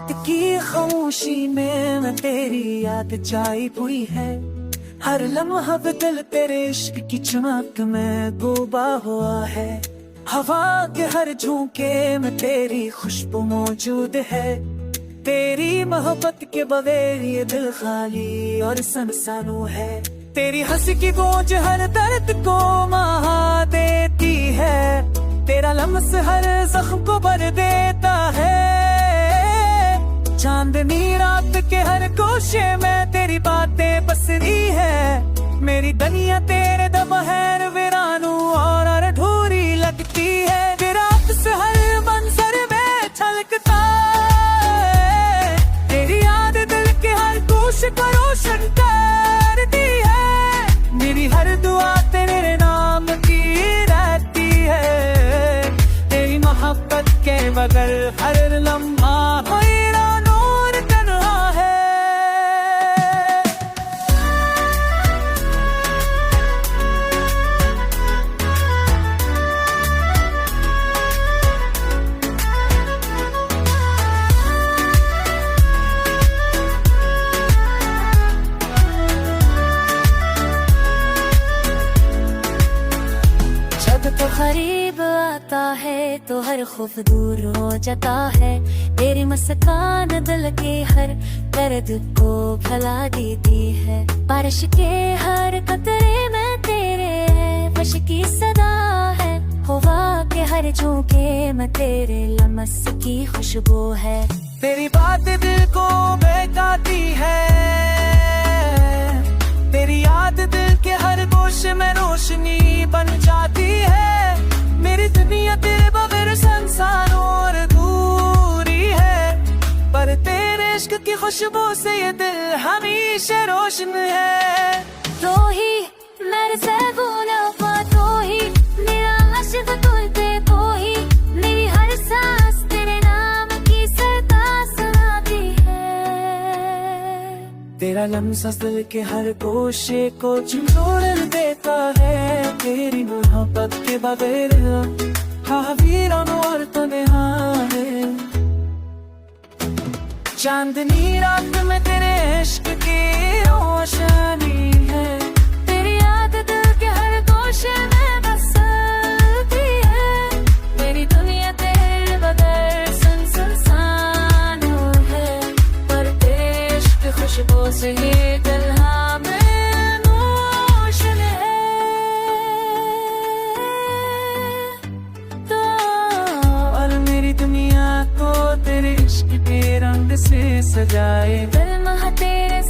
रात की खामोशी में मैं तेरी याद छाई हुई है। हर लम्हा पे दिल तेरे इश्क की चमक में डूबा हुआ है। हवा के हर झोंके में तेरी खुशबू मौजूद है। तेरी मोहब्बत के बगैर ये दिल खाली और सुनसान है। तेरी हंसी की गूंज हर दर्द को महा देती है। तेरा लम्स हर जख्म को भर देता है। चांदनी रात के हर कोशे में तेरी बातें बसरी है। मेरी दुनिया तेरे दम है वीरानू और अधूरी लगती है। तेरा अक्स हर मंजर में छलकता है। तेरी याद दिल के हर गोश को रोशन करती है। मेरी हर दुआ तेरे नाम की रहती है। तेरी मोहब्बत के बगैर हर लम्हा तो करीब आता है तो हर खौफ दूर हो जाता है। तेरी मुस्कान दिल के हर दर्द को भुला देती है। बारिश के हर कतरे में तेरे बश की सदा है। हवा के हर झोंके में तेरे लम्स की खुशबू है। तेरी बात दिल को बहकाती है। तेरी याद दिल के हर गोशे में रोशनी बन जाती है। मेरी दुनिया तेरे बगैर सुनसान और दूरी है। पर तेरे इश्क की खुशबू से ये दिल हमेशा रोशन है। तो ही मेरे से बोला तो ही मेरा आशिक तुझे तो ही मेरी हर सांस तेरे नाम की सदा सुनाती है। तेरा लम्सा दिल के हर गोशे को झंझोड़ देता है। तेरी मोहब्बत के बगैर वीरान और तन्हा है। चांदनी रात में तेरे इश्क की रोशनी है। तेरी याद दिल के हर गोशे में बसती है। मेरी दुनिया तेरे बगैर सुनसान है। पर तेरे इश्क खुशबू से ही दिल हमें रोशन है। तो और मेरी दुनिया को तेरे इश्क के रंग से सजाए। दिल महा तेरे